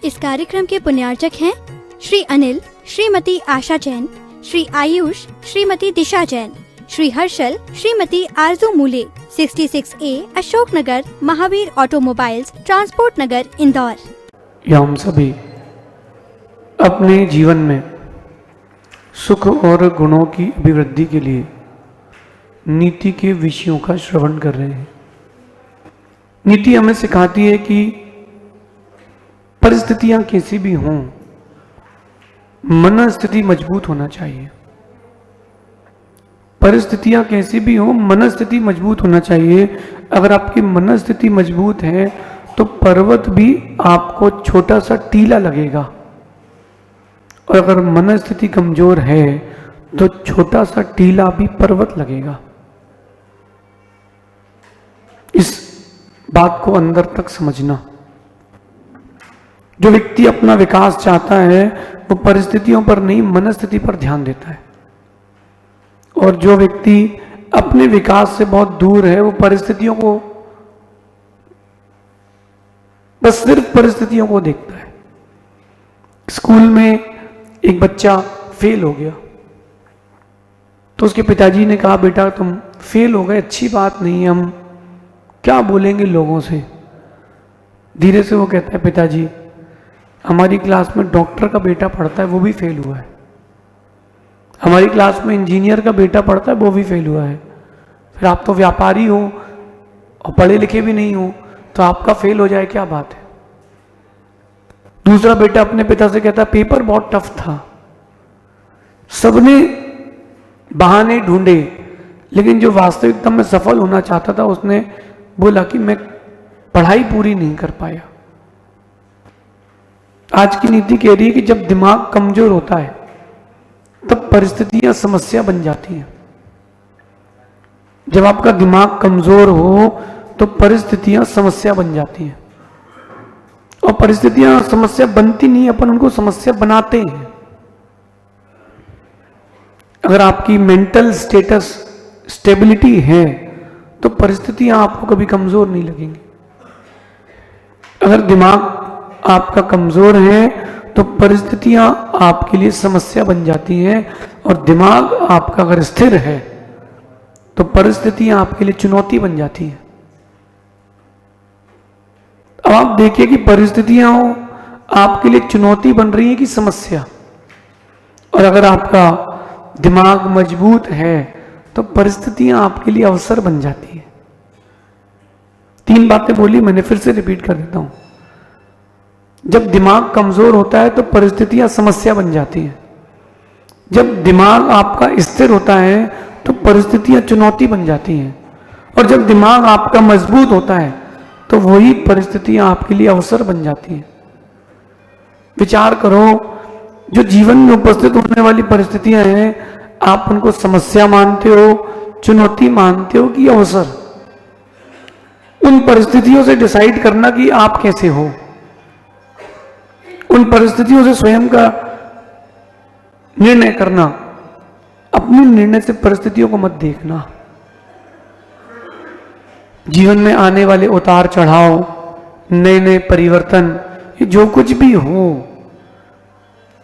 इस कार्यक्रम के पुण्यार्चक हैं श्री अनिल, श्रीमती आशा जैन, श्री आयुष, श्रीमती दिशा जैन, श्री हर्षल, श्रीमती आरजू मूले, 66A Ashok Nagar, Mahavir automobiles, transport नगर, इंदौर। या हम सभी अपने जीवन में सुख और गुणों की अभिवृद्धि के लिए नीति के विषयों का श्रवण कर रहे हैं। नीति हमें सिखाती है कि परिस्थितियां कैसी भी हों, मनस्थिति मजबूत होना चाहिए। परिस्थितियां कैसी भी हों, मनस्थिति मजबूत होना चाहिए। अगर आपकी मनस्थिति मजबूत है तो पर्वत भी आपको छोटा सा टीला लगेगा, और अगर मनस्थिति कमजोर है तो छोटा सा टीला भी पर्वत लगेगा। इस बात को अंदर तक समझना। जो व्यक्ति अपना विकास चाहता है वो परिस्थितियों पर नहीं, मनस्थिति पर ध्यान देता है, और जो व्यक्ति अपने विकास से बहुत दूर है वो परिस्थितियों को, बस सिर्फ परिस्थितियों को देखता है। स्कूल में एक बच्चा फेल हो गया तो उसके पिताजी ने कहा, बेटा तुम फेल हो गए, अच्छी बात नहीं है, हम क्या बोलेंगे लोगों से। धीरे से वो कहता है, पिताजी हमारी क्लास में डॉक्टर का बेटा पढ़ता है, वो भी फेल हुआ है। हमारी क्लास में इंजीनियर का बेटा पढ़ता है, वो भी फेल हुआ है। फिर आप तो व्यापारी हो और पढ़े लिखे भी नहीं हो, तो आपका फेल हो जाए क्या बात है। दूसरा बेटा अपने पिता से कहता है, पेपर बहुत टफ था। सबने बहाने ढूंढे, लेकिन जो वास्तविकता में सफल होना चाहता था उसने बोला कि मैं पढ़ाई पूरी नहीं कर पाया। आज की नीति कह रही है कि जब दिमाग कमजोर होता है तब परिस्थितियां समस्या बन जाती हैं। जब आपका दिमाग कमजोर हो तो परिस्थितियां समस्या बन जाती हैं, और परिस्थितियां समस्या बनती नहीं, अपन उनको समस्या बनाते हैं। अगर आपकी मेंटल स्टेटस स्टेबिलिटी है तो परिस्थितियां आपको कभी कमजोर नहीं लगेंगी। अगर दिमाग आपका कमजोर है तो परिस्थितियां आपके लिए समस्या बन जाती हैं, और दिमाग आपका अगर स्थिर है तो परिस्थितियां आपके लिए चुनौती बन जाती हैं। अब आप देखिए कि परिस्थितियां आपके लिए चुनौती बन रही है कि समस्या। और अगर आपका दिमाग मजबूत है तो परिस्थितियां आपके लिए अवसर बन जाती है। 3 बातें बोली मैंने, फिर से रिपीट कर देता हूं। जब दिमाग कमजोर होता है तो परिस्थितियां समस्या बन जाती हैं। जब दिमाग आपका स्थिर होता है तो परिस्थितियां चुनौती बन जाती हैं, और जब दिमाग आपका मजबूत होता है तो वही परिस्थितियां आपके लिए अवसर बन जाती हैं। विचार करो, जो जीवन में उपस्थित होने वाली परिस्थितियां हैं, आप उनको समस्या मानते हो, चुनौती मानते हो कि अवसर। उन परिस्थितियों से डिसाइड करना कि आप कैसे हो। उन परिस्थितियों से स्वयं का निर्णय करना। अपने निर्णय से परिस्थितियों को मत देखना। जीवन में आने वाले उतार चढ़ाव, नए नए परिवर्तन, ये जो कुछ भी हो,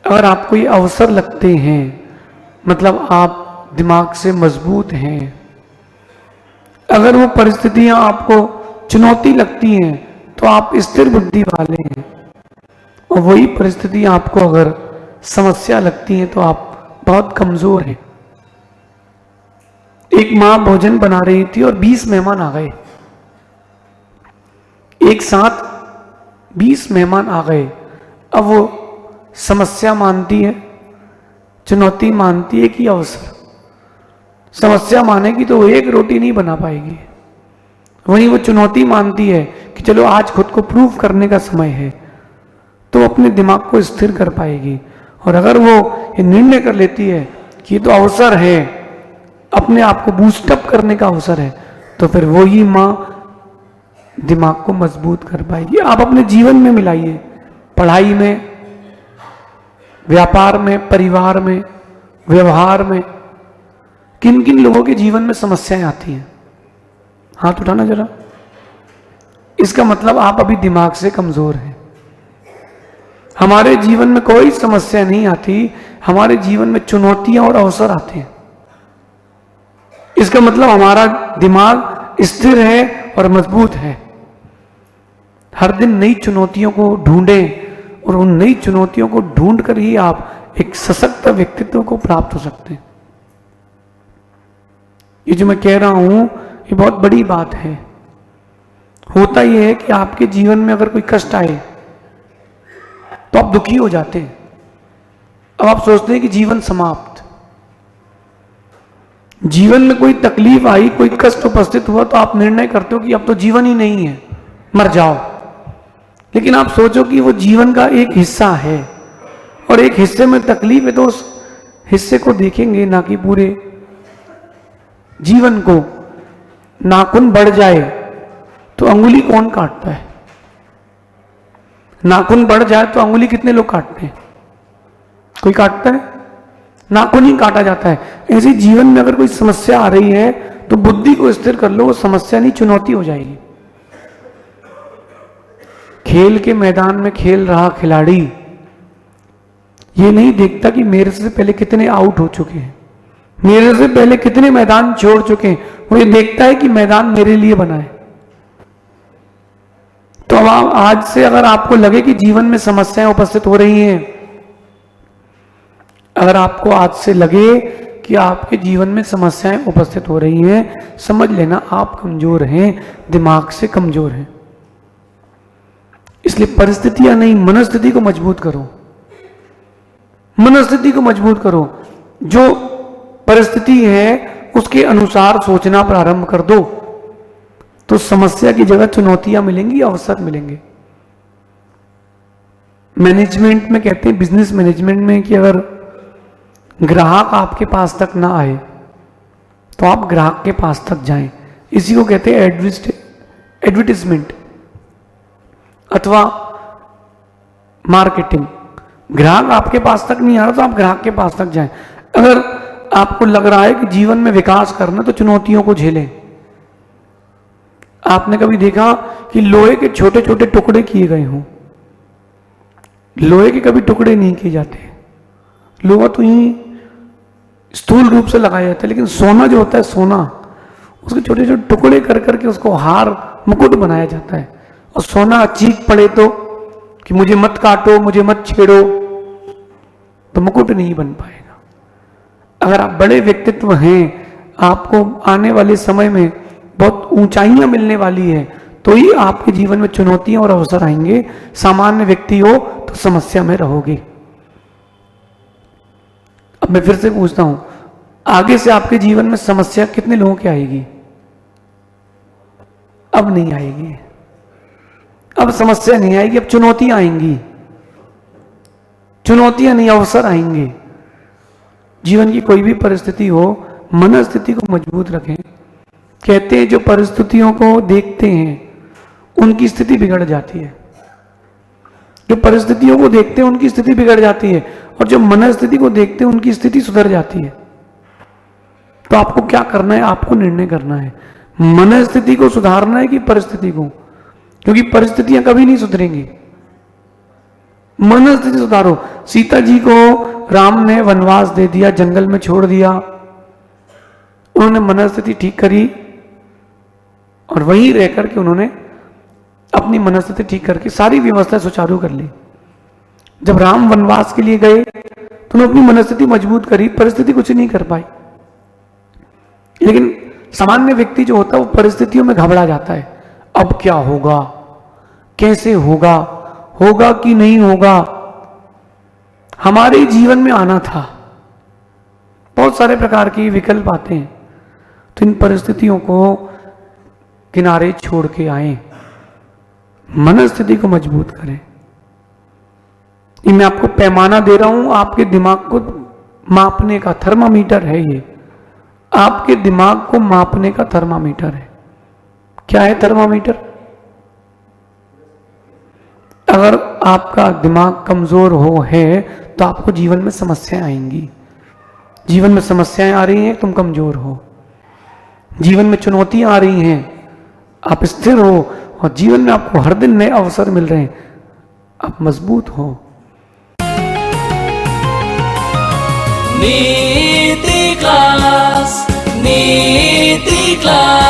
अगर आपको ये अवसर लगते हैं मतलब आप दिमाग से मजबूत हैं। अगर वो परिस्थितियां आपको चुनौती लगती हैं तो आप स्थिर बुद्धि वाले हैं, और वही परिस्थितियां आपको अगर समस्या लगती हैं तो आप बहुत कमजोर हैं। एक मां भोजन बना रही थी और 20 मेहमान आ गए। एक साथ 20 मेहमान आ गए। अब वो समस्या मानती है, चुनौती मानती है कि अवसर। समस्या मानेगी तो वो एक रोटी नहीं बना पाएगी। वहीं वो चुनौती मानती है कि चलो आज खुद को प्रूव करने का समय है, तो अपने दिमाग को स्थिर कर पाएगी। और अगर वो ये निर्णय कर लेती है कि ये तो अवसर है, अपने आप को बूस्टअप करने का अवसर है, तो फिर वो ही मां दिमाग को मजबूत कर पाएगी। आप अपने जीवन में मिलाइए, पढ़ाई में, व्यापार में, परिवार में, व्यवहार में, किन किन लोगों के जीवन में समस्याएं आती हैं। हाथ उठाना जरा। इसका मतलब आप अभी दिमाग से कमजोर हैं। हमारे जीवन में कोई समस्या नहीं आती, हमारे जीवन में चुनौतियां और अवसर आते हैं। इसका मतलब हमारा दिमाग स्थिर है और मजबूत है। हर दिन नई चुनौतियों को ढूंढें और उन नई चुनौतियों को ढूंढ कर ही आप एक सशक्त व्यक्तित्व को प्राप्त हो सकते हैं। ये जो मैं कह रहा हूं ये बहुत बड़ी बात है। होता यह है कि आपके जीवन में अगर कोई कष्ट आए तो आप दुखी हो जाते हैं। अब आप सोचते हैं कि जीवन समाप्त। जीवन में कोई तकलीफ आई, कोई कष्ट उपस्थित हुआ तो आप निर्णय करते हो कि अब तो जीवन ही नहीं है, मर जाओ। लेकिन आप सोचो कि वो जीवन का एक हिस्सा है और एक हिस्से में तकलीफ है तो उस हिस्से को देखेंगे, ना कि पूरे जीवन को। नाखून बढ़ जाए तो अंगुली कौन काटता है? नाखून बढ़ जाए तो अंगुली कितने लोग काटते हैं? कोई काटता है? नाखून ही काटा जाता है। ऐसे जीवन में अगर कोई समस्या आ रही है तो बुद्धि को स्थिर कर लो, वो समस्या नहीं चुनौती हो जाएगी। खेल के मैदान में खेल रहा खिलाड़ी ये नहीं देखता कि मेरे से पहले कितने आउट हो चुके हैं, मेरे से पहले कितने मैदान छोड़ चुके हैं। वो ये देखता है कि मैदान मेरे लिए बना है। तो अब आज से अगर आपको लगे कि जीवन में समस्याएं उपस्थित हो रही हैं, अगर आपको आज से लगे कि आपके जीवन में समस्याएं उपस्थित हो रही हैं, समझ लेना आप कमजोर हैं, दिमाग से कमजोर हैं। इसलिए परिस्थितियां नहीं, मनस्थिति को मजबूत करो। मनस्थिति को मजबूत करो। जो परिस्थिति है उसके अनुसार सोचना प्रारंभ कर दो तो समस्या की जगह चुनौतियां मिलेंगी, अवसर मिलेंगे। मैनेजमेंट में कहते हैं, बिजनेस मैनेजमेंट में, कि अगर ग्राहक आपके पास तक ना आए तो आप ग्राहक के पास तक जाएं। इसी को कहते हैं एडवर्टाइजमेंट अथवा मार्केटिंग। ग्राहक आपके पास तक नहीं आ रहा तो आप ग्राहक के पास तक जाएं। अगर आपको लग रहा है कि जीवन में विकास करना तो चुनौतियों को झेलें। आपने कभी देखा कि लोहे के छोटे छोटे टुकड़े किए गए हों? लोहे के कभी टुकड़े नहीं किए जाते। लोहा तो यही स्थूल रूप से लगाया जाता है, लेकिन सोना जो होता है, सोना उसके छोटे छोटे टुकड़े कर करके उसको हार मुकुट बनाया जाता है। और सोना चीख पड़े तो कि मुझे मत काटो, मुझे मत छेड़ो, तो मुकुट नहीं बन पाएगा। अगर आप बड़े व्यक्तित्व हैं, आपको आने वाले समय में बहुत ऊंचाइयां मिलने वाली है, तो ही आपके जीवन में चुनौतियां और अवसर आएंगे। सामान्य व्यक्ति हो तो समस्या में रहोगे। अब मैं फिर से पूछता हूं, आगे से आपके जीवन में समस्या कितने लोगों की आएगी? अब नहीं आएगी। अब समस्या नहीं आएगी, अब चुनौतियां आएंगी। चुनौतियां नहीं, अवसर आएंगे। जीवन की कोई भी परिस्थिति हो, मनस्थिति को मजबूत रखें। कहते हैं जो परिस्थितियों को देखते हैं उनकी स्थिति बिगड़ जाती है। जो परिस्थितियों को देखते हैं उनकी स्थिति बिगड़ जाती है, और जो मनस्थिति को देखते हैं उनकी स्थिति सुधर जाती है। तो आपको क्या करना है? आपको निर्णय करना है, मनस्थिति को सुधारना है कि परिस्थिति को, क्योंकि परिस्थितियां कभी नहीं सुधरेंगी। मनस्थिति सुधारो। सीता जी को राम ने वनवास दे दिया, जंगल में छोड़ दिया। उन्होंने मनस्थिति ठीक करी और वहीं रह करके उन्होंने अपनी मनस्थिति ठीक करके सारी व्यवस्था सुचारू कर ली। जब राम वनवास के लिए गए तो उन्होंने अपनी मनस्थिति मजबूत करी, परिस्थिति कुछ नहीं कर पाई। लेकिन सामान्य व्यक्ति जो होता है वो परिस्थितियों में घबरा जाता है। अब क्या होगा, कैसे होगा, होगा कि नहीं होगा। हमारे जीवन में आना था, बहुत सारे प्रकार के विकल्प आते हैं, तो इन परिस्थितियों को किनारे छोड़ के आए, मनस्थिति को मजबूत करें। ये मैं आपको पैमाना दे रहा हूं, आपके दिमाग को मापने का थर्मामीटर है। ये आपके दिमाग को मापने का थर्मामीटर है। क्या है थर्मामीटर? अगर आपका दिमाग कमजोर है तो आपको जीवन में समस्याएं आएंगी। जीवन में समस्याएं आ रही हैं, तुम कमजोर हो। जीवन में चुनौतियां आ रही हैं, आप स्थिर हो, और जीवन में आपको हर दिन नए अवसर मिल रहे हैं, आप मजबूत हो। नीति क्लास, नीति क्लास।